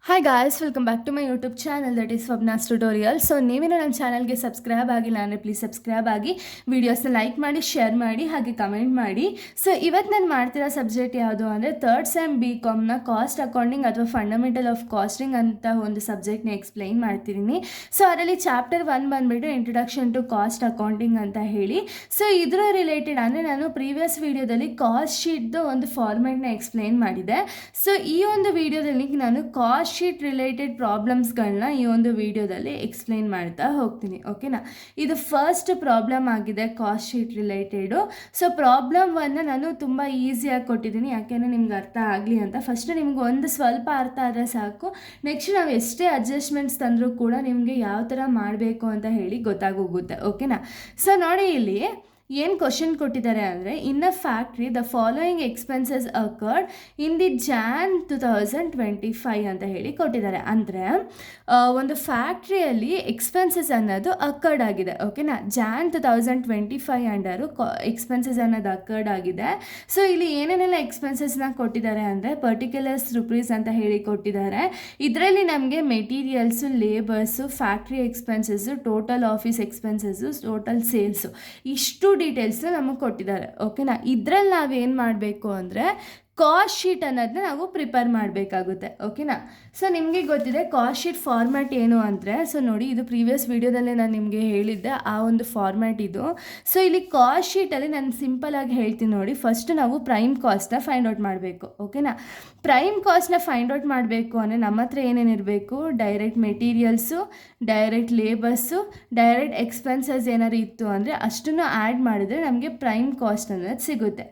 Hi guys, welcome back to my YouTube channel that is Swapna's tutorial. So ನೀವೇನೋ ನನ್ನ ಚಾನಲ್ಗೆ subscribe ಆಗಿಲ್ಲ ಅಂದರೆ ಪ್ಲೀಸ್ ಸಬ್ಸ್ಕ್ರೈಬ್ ಆಗಿ, ವೀಡಿಯೋಸ್ನ ಲೈಕ್ ಮಾಡಿ, ಶೇರ್ ಮಾಡಿ, ಹಾಗೆ ಕಮೆಂಟ್ ಮಾಡಿ. ಸೊ ಇವತ್ತು ನಾನು ಮಾಡ್ತಿರೋ ಸಬ್ಜೆಕ್ಟ್ ಯಾವುದು ಅಂದರೆ ಥರ್ಡ್ ಸೆಮ್ BComನ ಕಾಸ್ಟ್ ಅಕೌಂಟಿಂಗ್ ಅಥವಾ ಫಂಡಮೆಂಟಲ್ ಆಫ್ ಕಾಸ್ಟಿಂಗ್ ಅಂತ ಒಂದು ಸಬ್ಜೆಕ್ಟ್ನ ಎಕ್ಸ್ಪ್ಲೈನ್ ಮಾಡ್ತಿದ್ದೀನಿ. ಸೊ ಅದರಲ್ಲಿ ಚಾಪ್ಟರ್ 1 ಬಂದುಬಿಟ್ಟು ಇಂಟ್ರೊಡಕ್ಷನ್ ಟು ಕಾಸ್ಟ್ ಅಕೌಂಟಿಂಗ್ ಅಂತ ಹೇಳಿ. ಸೊ ಇದರ ರಿಲೇಟೆಡ್ ಅಂದರೆ ನಾನು ಪ್ರೀವಿಯಸ್ ವೀಡಿಯೋದಲ್ಲಿ ಕಾಸ್ಟ್ ಶೀಟ್ದು ಒಂದು ಫಾರ್ಮೆಟ್ನ ಎಕ್ಸ್ಪ್ಲೈನ್ ಮಾಡಿದೆ. ಸೊ ಈ ಒಂದು ವೀಡಿಯೋದಲ್ಲಿ ನಾನು ಕಾಸ್ಟ್ ಶೀಟ್ ರಿಲೇಟೆಡ್ ಪ್ರಾಬ್ಲಮ್ಸ್ಗಳನ್ನ ಈ ಒಂದು ವಿಡಿಯೋದಲ್ಲಿ ಎಕ್ಸ್ಪ್ಲೈನ್ ಮಾಡ್ತಾ ಹೋಗ್ತೀನಿ. ಓಕೆನಾ, ಇದು ಫಸ್ಟ್ ಪ್ರಾಬ್ಲಮ್ ಆಗಿದೆ cost sheet related. So problem 1ನ ನಾನು ತುಂಬ ಈಸಿಯಾಗಿ ಕೊಟ್ಟಿದ್ದೀನಿ, ಯಾಕೆಂದರೆ ನಿಮ್ಗೆ ಅರ್ಥ ಆಗಲಿ ಅಂತ. ಫಸ್ಟ್ ನಿಮ್ಗೆ ಒಂದು ಸ್ವಲ್ಪ ಅರ್ಥ ಆದರೆ ಸಾಕು. ನೆಕ್ಸ್ಟ್ ನಾವು ಎಷ್ಟೇ ಅಡ್ಜಸ್ಟ್ಮೆಂಟ್ಸ್ ತಂದರೂ ಕೂಡ ನಿಮಗೆ ಯಾವ ಥರ ಮಾಡಬೇಕು ಅಂತ ಹೇಳಿ ಗೊತ್ತಾಗೋಗುತ್ತೆ. ಓಕೆನಾ, ಸೊ ನೋಡಿ ಇಲ್ಲಿ ಏನು ಕ್ವಶನ್ ಕೊಟ್ಟಿದ್ದಾರೆ ಅಂದರೆ, in a factory the following expenses occurred in the Jan 2025 ಅಂತ ಹೇಳಿ ಕೊಟ್ಟಿದ್ದಾರೆ. ಅಂದರೆ ಒಂದು ಫ್ಯಾಕ್ಟ್ರಿಯಲ್ಲಿ ಎಕ್ಸ್ಪೆನ್ಸಸ್ ಅನ್ನೋದು ಅಕರ್ಡ್ ಆಗಿದೆ. ಓಕೆನಾ, Jan 2025 ಅಂಡರು ಎಕ್ಸ್ಪೆನ್ಸಸ್ ಅನ್ನೋದು ಅಕರ್ಡ್ ಆಗಿದೆ. ಸೊ ಇಲ್ಲಿ ಏನೇನೆಲ್ಲ ಎಕ್ಸ್ಪೆನ್ಸಸ್ನ ಕೊಟ್ಟಿದ್ದಾರೆ ಅಂದರೆ ಪರ್ಟಿಕ್ಯುಲರ್ಸ್ ರುಪೀಸ್ ಅಂತ ಹೇಳಿ ಕೊಟ್ಟಿದ್ದಾರೆ. ಇದರಲ್ಲಿ ನಮಗೆ materials, labours, factory expenses, total office expenses, total sales, ಇಷ್ಟು ಡೀಟೇಲ್ಸ್ನ ನಮಗೆ ಕೊಟ್ಟಿದ್ದಾರೆ. ಓಕೆನಾ, ಇದರಲ್ಲಿ ನಾವೇನು ಮಾಡಬೇಕು ಅಂದರೆ ಕಾಸ್ಟ್ ಶೀಟ್ ಅನ್ನೋದನ್ನ ನಾವು ಪ್ರಿಪೇರ್ ಮಾಡಬೇಕಾಗುತ್ತೆ. ಓಕೆನಾ, ಸೊ ನಿಮಗೆ ಗೊತ್ತಿದೆ ಕಾಸ್ಟ್ ಶೀಟ್ ಫಾರ್ಮ್ಯಾಟ್ ಏನು ಅಂದರೆ, ಸೊ ನೋಡಿ ಇದು ಪ್ರೀವಿಯಸ್ ವೀಡಿಯೋದಲ್ಲೇ ನಾನು ನಿಮಗೆ ಹೇಳಿದ್ದೆ ಆ ಒಂದು ಫಾರ್ಮ್ಯಾಟ್ ಇದು. ಸೊ ಇಲ್ಲಿ ಕಾಸ್ಟ್ ಶೀಟಲ್ಲಿ ನಾನು ಸಿಂಪಲಾಗಿ ಹೇಳ್ತೀನಿ ನೋಡಿ. ಫಸ್ಟ್ ನಾವು ಪ್ರೈಮ್ ಕಾಸ್ಟ್ನ ಫೈಂಡ್ ಔಟ್ ಮಾಡಬೇಕು. ಓಕೆನಾ, ಪ್ರೈಮ್ ಕಾಸ್ಟ್ನ ಫೈಂಡ್ ಔಟ್ ಮಾಡಬೇಕು ಅಂದರೆ ನಮ್ಮ ಹತ್ರ ಏನೇನಿರಬೇಕು, direct materials, direct labours, direct expenses ಏನಾದ್ರು ಇತ್ತು ಅಂದರೆ ಅಷ್ಟನ್ನು ಆ್ಯಡ್ ಮಾಡಿದ್ರೆ ನಮಗೆ ಪ್ರೈಮ್ ಕಾಸ್ಟ್ ಅನ್ನೋದು ಸಿಗುತ್ತೆ.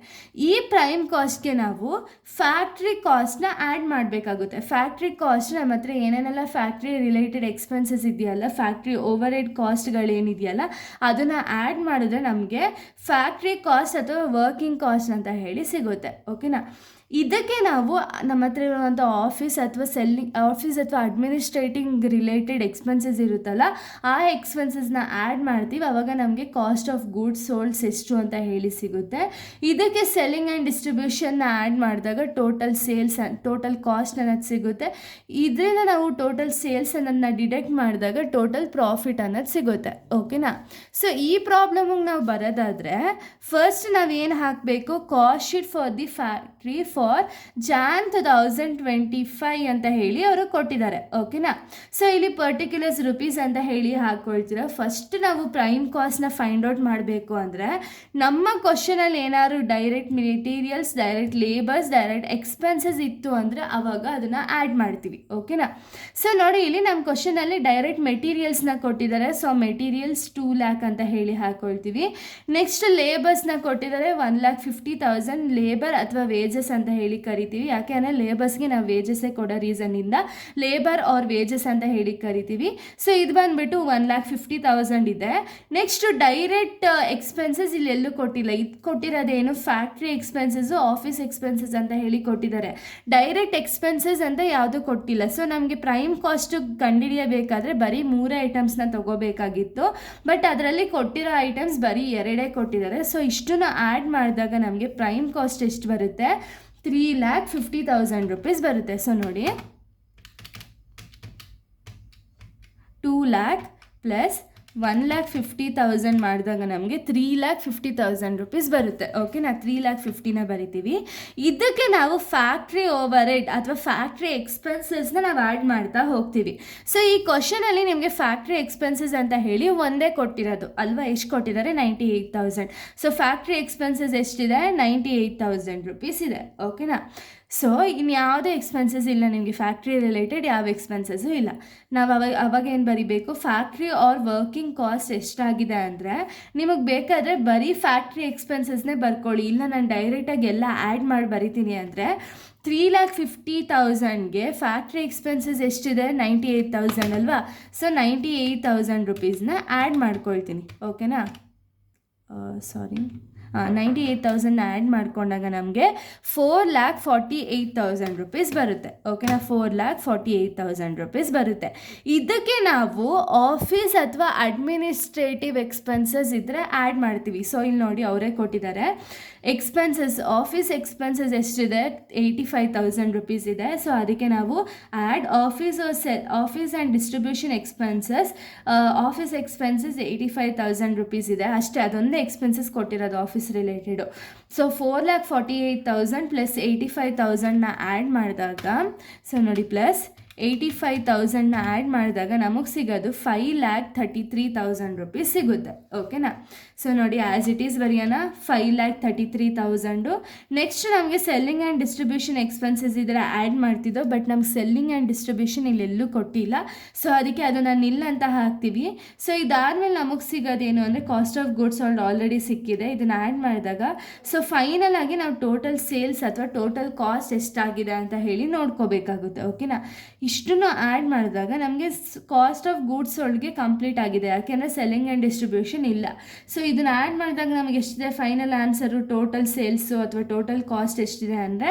ಈ ಪ್ರೈಮ್ ಕಾಸ್ಟ್ಗೆ ನಾವು ಫ್ಯಾಕ್ಟ್ರಿ ಕಾಸ್ಟ್ನ ಆ್ಯಡ್ ಮಾಡಬೇಕಾಗುತ್ತೆ. ಫ್ಯಾಕ್ಟ್ರಿ ಕಾಸ್ಟ್ ನಮ್ಮ ಹತ್ರ ಏನೇನೆಲ್ಲ ಫ್ಯಾಕ್ಟ್ರಿ ರಿಲೇಟೆಡ್ ಎಕ್ಸ್ಪೆನ್ಸಸ್ ಇದೆಯಲ್ಲ, ಫ್ಯಾಕ್ಟ್ರಿ ಓವರ್ ಹೆಡ್ ಕಾಸ್ಟ್ಗಳೇನಿದೆಯಲ್ಲ ಅದನ್ನು ಆ್ಯಡ್ ಮಾಡಿದ್ರೆ ನಮಗೆ ಫ್ಯಾಕ್ಟ್ರಿ ಕಾಸ್ಟ್ ಅಥವಾ ವರ್ಕಿಂಗ್ ಕಾಸ್ಟ್ ಅಂತ ಹೇಳಿ ಸಿಗುತ್ತೆ. ಓಕೆನಾ, ಇದಕ್ಕೆ ನಾವು ನಮ್ಮ ಹತ್ರ ಇರುವಂಥ ಆಫೀಸ್ ಅಥವಾ ಅಡ್ಮಿನಿಸ್ಟ್ರೇಟಿಂಗ್ ರಿಲೇಟೆಡ್ ಎಕ್ಸ್ಪೆನ್ಸಸ್ ಇರುತ್ತಲ್ಲ ಆ ಎಕ್ಸ್ಪೆನ್ಸಸ್ನ ಆ್ಯಡ್ ಮಾಡ್ತೀವಿ. ಆವಾಗ ನಮಗೆ ಕಾಸ್ಟ್ ಆಫ್ ಗೂಡ್ಸ್ ಸೋಲ್ಡ್ಸ್ ಎಷ್ಟು ಅಂತ ಹೇಳಿ ಸಿಗುತ್ತೆ. ಇದಕ್ಕೆ ಸೆಲ್ಲಿಂಗ್ ಆ್ಯಂಡ್ ಡಿಸ್ಟ್ರಿಬ್ಯೂಷನ್ನ ಆ್ಯಡ್ ಮಾಡಿದಾಗ ಟೋಟಲ್ ಕಾಸ್ಟ್ ಅನ್ನೋದು ಸಿಗುತ್ತೆ. ಇದರಿಂದ ನಾವು ಟೋಟಲ್ ಸೇಲ್ಸ್ ಅನ್ನೋದನ್ನ ಡಿಡಕ್ಟ್ ಮಾಡಿದಾಗ ಟೋಟಲ್ ಪ್ರಾಫಿಟ್ ಅನ್ನೋದು ಸಿಗುತ್ತೆ. ಓಕೆನಾ, ಸೊ ಈ ಪ್ರಾಬ್ಲಮಿಗೆ ನಾವು ಬರೋದಾದರೆ ಫಸ್ಟ್ ನಾವೇನು ಹಾಕಬೇಕು, cost sheet for the factory for Jan 2025 ಅಂತ ಹೇಳಿ ಅವರು ಕೊಟ್ಟಿದ್ದಾರೆ. ಓಕೆನಾ, ಸೊ ಇಲ್ಲಿ ಪರ್ಟಿಕ್ಯುಲರ್ಸ್ ರುಪೀಸ್ ಅಂತ ಹೇಳಿ ಹಾಕ್ಕೊಳ್ತೀರ. ಫಸ್ಟ್ ನಾವು ಪ್ರೈಮ್ ಕಾಸ್ಟ್ನ ಫೈಂಡ್ ಔಟ್ ಮಾಡಬೇಕು ಅಂದರೆ ನಮ್ಮ ಕ್ವಶನಲ್ಲಿ ಏನಾದ್ರು direct materials, direct labours, direct expenses ಇತ್ತು ಅಂದರೆ ಆವಾಗ ಅದನ್ನು ಆ್ಯಡ್ ಮಾಡ್ತೀವಿ. ಓಕೆನಾ, ಸೊ ನೋಡಿ ಇಲ್ಲಿ ನಮ್ಮ ಕ್ವಶನಲ್ಲಿ ಡೈರೆಕ್ಟ್ ಮೆಟೀರಿಯಲ್ಸ್ನ ಕೊಟ್ಟಿದ್ದಾರೆ. ಸೊ ಮೆಟೀರಿಯಲ್ಸ್ 2 lakh ಅಂತ ಹೇಳಿ ಹಾಕ್ಕೊಳ್ತೀವಿ. ನೆಕ್ಸ್ಟ್ ಲೇಬರ್ಸ್ನ ಕೊಟ್ಟಿದ್ದಾರೆ 1,50,000 ಲೇಬರ್ ಅಥವಾ ವೇಜಸ್ ಅಂತ ಹೇಳಿ ಕರಿತೀವಿ. ಯಾಕೆ ಅಂದರೆ ಲೇಬರ್ಸ್ಗೆ ನಾವು ವೇಜಸ್ಸೇ ಕೊಡೋ ರೀಸನ್ನಿಂದ ಲೇಬರ್ ಆರ್ ವೇಜಸ್ ಅಂತ ಹೇಳಿ ಕರಿತೀವಿ. ಸೊ ಇದು ಬಂದುಬಿಟ್ಟು 1,50,000 ಇದೆ. ನೆಕ್ಸ್ಟ್ ಡೈರೆಕ್ಟ್ ಎಕ್ಸ್ಪೆನ್ಸಸ್ ಇಲ್ಲಿ ಎಲ್ಲೂ ಕೊಟ್ಟಿಲ್ಲ. ಇದು ಕೊಟ್ಟಿರೋದೇನು ಫ್ಯಾಕ್ಟ್ರಿ ಎಕ್ಸ್ಪೆನ್ಸಸ್ಸು, ಆಫೀಸ್ ಎಕ್ಸ್ಪೆನ್ಸಸ್ ಅಂತ ಹೇಳಿ ಕೊಟ್ಟಿದ್ದಾರೆ. ಡೈರೆಕ್ಟ್ ಎಕ್ಸ್ಪೆನ್ಸಸ್ ಅಂತ ಯಾವುದೂ ಕೊಟ್ಟಿಲ್ಲ. ಸೊ ನಮಗೆ ಪ್ರೈಮ್ ಕಾಸ್ಟ್ ಕಂಡುಹಿಡಿಯಬೇಕಾದ್ರೆ ಬರೀ 3 ಐಟಮ್ಸ್ನ ತೊಗೋಬೇಕಾಗಿತ್ತು. ಬಟ್ ಅದರಲ್ಲಿ ಕೊಟ್ಟಿರೋ ಐಟಮ್ಸ್ ಬರೀ 2 ಕೊಟ್ಟಿದ್ದಾರೆ. ಸೊ ಇಷ್ಟನ್ನು ಆ್ಯಡ್ ಮಾಡಿದಾಗ ನಮಗೆ ಪ್ರೈಮ್ ಕಾಸ್ಟ್ ಎಷ್ಟು ಬರುತ್ತೆ, 3,50,000 ರುಪೀಸ್ ಬರುತ್ತೆ. ಸೊ ನೋಡಿ 2 lakh ಪ್ಲಸ್ 1,50,000 ಮಾಡಿದಾಗ ನಮಗೆ 3,50,000 ರುಪೀಸ್ ಬರುತ್ತೆ. ಓಕೆನಾ, 3,50,000ನ ಬರಿತೀವಿ. ಇದಕ್ಕೆ ನಾವು ಫ್ಯಾಕ್ಟ್ರಿ ಓವರ್ ಹೆಡ್ ಅಥವಾ ಫ್ಯಾಕ್ಟ್ರಿ ಎಕ್ಸ್ಪೆನ್ಸಸ್ನ ನಾವು ಆ್ಯಡ್ ಮಾಡ್ತಾ ಹೋಗ್ತೀವಿ. ಸೊ ಈ ಕ್ವಶನಲ್ಲಿ ನಿಮಗೆ ಫ್ಯಾಕ್ಟ್ರಿ ಎಕ್ಸ್ಪೆನ್ಸಸ್ ಅಂತ ಹೇಳಿ ಒಂದೇ ಕೊಟ್ಟಿರೋದು ಅಲ್ವಾ. ಎಷ್ಟು ಕೊಟ್ಟಿದ್ದಾರೆ, 98,000. ಸೊ ಫ್ಯಾಕ್ಟ್ರಿ ಎಕ್ಸ್ಪೆನ್ಸಸ್ ಎಷ್ಟಿದೆ, 98,000 ರುಪೀಸ್ ಇದೆ. ಓಕೆನಾ, ಸೊ ಇನ್ಯಾವುದೇ ಎಕ್ಸ್ಪೆನ್ಸಸ್ ಇಲ್ಲ ನಿಮಗೆ, ಫ್ಯಾಕ್ಟ್ರಿ ರಿಲೇಟೆಡ್ ಯಾವ ಎಕ್ಸ್ಪೆನ್ಸಸ್ಸು ಇಲ್ಲ. ನಾವು ಅವಾಗ ಏನು ಬರಿಬೇಕು, ಫ್ಯಾಕ್ಟ್ರಿ ಆರ್ ವರ್ಕಿಂಗ್ ಕಾಸ್ಟ್ ಎಷ್ಟಾಗಿದೆ ಅಂದರೆ ನಿಮಗೆ ಬೇಕಾದರೆ ಬರೀ ಫ್ಯಾಕ್ಟ್ರಿ ಎಕ್ಸ್ಪೆನ್ಸಸ್ನೇ ಬರ್ಕೊಳ್ಳಿ. ಇಲ್ಲ ನಾನು ಡೈರೆಕ್ಟಾಗಿ ಎಲ್ಲ ಆ್ಯಡ್ ಮಾಡಿ ಬರಿತೀನಿ ಅಂದರೆ 3,50,000ಗೆ ಫ್ಯಾಕ್ಟ್ರಿ ಎಕ್ಸ್ಪೆನ್ಸಸ್ ಎಷ್ಟಿದೆ, 98,000 ಅಲ್ವಾ. ಸೊ 98,000 ರುಪೀಸ್ನ ಆ್ಯಡ್ ಮಾಡ್ಕೊಳ್ತೀನಿ. ಓಕೆನಾ, 98,000 ಆ್ಯಡ್ ಮಾಡಿಕೊಂಡಾಗ ನಮಗೆ 4,48,000 ರೂಪೀಸ್ ಬರುತ್ತೆ. ಓಕೆನಾ, 4,48,000 ರೂಪೀಸ್ ಬರುತ್ತೆ. ಇದಕ್ಕೆ ನಾವು ಆಫೀಸ್ ಅಥವಾ ಅಡ್ಮಿನಿಸ್ಟ್ರೇಟಿವ್ ಎಕ್ಸ್ಪೆನ್ಸಸ್ ಇದ್ದರೆ ಆ್ಯಡ್ ಮಾಡ್ತೀವಿ. ಸೊ ಇಲ್ಲಿ ನೋಡಿ ಅವರೇ ಕೊಟ್ಟಿದ್ದಾರೆ. ಎಕ್ಸ್ಪೆನ್ಸಸ್, ಆಫೀಸ್ ಎಕ್ಸ್ಪೆನ್ಸಸ್ ಎಷ್ಟಿದೆ, 85,000 ರೂಪೀಸ್ ಇದೆ. ಸೊ ಅದಕ್ಕೆ ನಾವು add office and distribution expenses, office expenses 85,000 rupees ಇದೆ ಅಷ್ಟೇ. ಅದೊಂದೇ ಎಕ್ಸ್ಪೆನ್ಸಸ್ ಕೊಟ್ಟಿರೋದು ಆಫೀಸ್ ರಿಲೇಟೆಡು. ಸೊ 4,48,000 ಪ್ಲಸ್ 85,000ನ ಆ್ಯಡ್ ಮಾಡಿದಾಗ, ಸೊ ನೋಡಿ ಪ್ಲಸ್ 85,000ನ ಆ್ಯಡ್ ಮಾಡಿದಾಗ ನಮಗೆ ಸಿಗೋದು 5,33,000 ರೂಪೀಸ್ ಸಿಗುತ್ತೆ. ಓಕೆನಾ, ಸೊ ನೋಡಿ ಆ್ಯಸ್ ಇಟ್ ಈಸ್ ಬರೆಯೋಣ, 5,33,000. ನೆಕ್ಸ್ಟ್ ನಮಗೆ ಸೆಲ್ಲಿಂಗ್ ಆ್ಯಂಡ್ ಡಿಸ್ಟ್ರಿಬ್ಯೂಷನ್ ಎಕ್ಸ್ಪೆನ್ಸಸ್ ಇದ್ರೆ ಆ್ಯಡ್ ಮಾಡ್ತಿದ್ದೋ, ಬಟ್ ನಮ್ಗೆ ಸೆಲ್ಲಿಂಗ್ ಆ್ಯಂಡ್ ಡಿಸ್ಟ್ರಿಬ್ಯೂಷನ್ ಇಲ್ಲೆಲ್ಲೂ ಕೊಟ್ಟಿಲ್ಲ. ಸೊ ಅದಕ್ಕೆ ಅದನ್ನು ನಿಲ್ ಅಂತ ಹಾಕ್ತೀವಿ. ಸೊ ಇದಾದಮೇಲೆ ನಮಗೆ ಸಿಗೋದೇನು ಅಂದರೆ cost of goods sold already ಸಿಕ್ಕಿದೆ. ಇದನ್ನು ಆ್ಯಡ್ ಮಾಡಿದಾಗ ಸೊ ಫೈನಲ್ ಆಗಿ ನಾವು ಟೋಟಲ್ ಸೇಲ್ಸ್ ಅಥವಾ ಟೋಟಲ್ ಕಾಸ್ಟ್ ಎಷ್ಟಾಗಿದೆ ಅಂತ ಹೇಳಿ ನೋಡ್ಕೋಬೇಕಾಗುತ್ತೆ. ಓಕೆನಾ, ಇಷ್ಟನ್ನು ಆ್ಯಡ್ ಮಾಡಿದಾಗ ನಮಗೆ ಕಾಸ್ಟ್ ಆಫ್ ಗೂಡ್ಸ್ ಸೋಲ್ಡ್ಗೆ ಕಂಪ್ಲೀಟ್ ಆಗಿದೆ, ಯಾಕೆಂದರೆ ಸೆಲ್ಲಿಂಗ್ ಆ್ಯಂಡ್ ಡಿಸ್ಟ್ರಿಬ್ಯೂಷನ್ ಇಲ್ಲ. ಸೊ ಇದನ್ನು ಆ್ಯಡ್ ಮಾಡಿದಾಗ ನಮಗೆ ಎಷ್ಟಿದೆ, ಫೈನಲ್ ಆನ್ಸರು ಟೋಟಲ್ ಸೇಲ್ಸು ಅಥವಾ ಟೋಟಲ್ ಕಾಸ್ಟ್ ಎಷ್ಟಿದೆ ಅಂದರೆ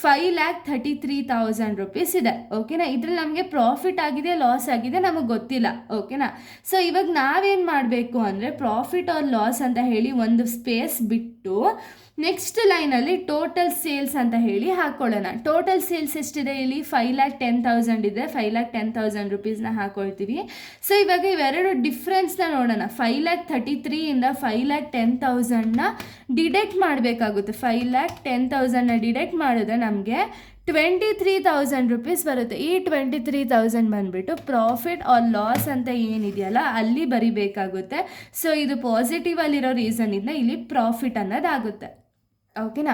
5,33,000 ರೂಪೀಸ್ ಇದೆ. ಓಕೆನಾ, ಇದರಲ್ಲಿ ನಮಗೆ ಪ್ರಾಫಿಟ್ ಆಗಿದೆ ಲಾಸ್ ಆಗಿದೆ ನಮಗೆ ಗೊತ್ತಿಲ್ಲ. ಓಕೆನಾ, ಸೊ ಇವಾಗ ನಾವೇನು ಮಾಡಬೇಕು ಅಂದರೆ ಪ್ರಾಫಿಟ್ ಆರ್ ಲಾಸ್ ಅಂತ ಹೇಳಿ ಒಂದು ಸ್ಪೇಸ್ ಬಿಟ್ಟು ನೆಕ್ಸ್ಟ್ ಲೈನಲ್ಲಿ ಟೋಟಲ್ ಸೇಲ್ಸ್ ಅಂತ ಹೇಳಿ ಹಾಕ್ಕೊಳ್ಳೋಣ. ಟೋಟಲ್ ಸೇಲ್ಸ್ ಎಷ್ಟಿದೆ ಇಲ್ಲಿ, 5,10,000 ಇದೆ. 5,10,000 ರೂಪೀಸ್ನ ಹಾಕ್ಕೊಳ್ತೀವಿ. ಸೊ ಇವಾಗ ಇವೆರಡು ಡಿಫ್ರೆನ್ಸ್ನ ನೋಡೋಣ. 5,33,000 5,10,000ನ ಡಿಡಕ್ಟ್ ಮಾಡಬೇಕಾಗುತ್ತೆ. 5,10,000ನ ಡಿಡಕ್ಟ್ ಮಾಡಿದ್ರೆ ನಮಗೆ 23,000 ರೂಪೀಸ್ ಬರುತ್ತೆ. ಈ 23,000 ಬಂದುಬಿಟ್ಟು ಪ್ರಾಫಿಟ್ ಆರ್ ಲಾಸ್ ಅಂತ ಏನಿದೆಯಲ್ಲ ಅಲ್ಲಿ ಬರಿಬೇಕಾಗುತ್ತೆ. ಸೊ ಇದು ಪಾಸಿಟಿವಲ್ಲಿರೋ ರೀಸನ್ ಇಂದ ಇಲ್ಲಿ ಪ್ರಾಫಿಟ್ ಅನ್ನೋದಾಗುತ್ತೆ. ಓಕೆನಾ,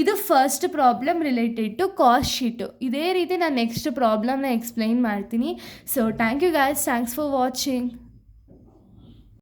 ಇದು first problem related to cost sheet. ಇದೇ ರೀತಿ ನಾನು ನೆಕ್ಸ್ಟ್ ಪ್ರಾಬ್ಲಮ್ನ ಎಕ್ಸ್ಪ್ಲೈನ್ ಮಾಡ್ತೀನಿ. So thank you guys, thanks for watching.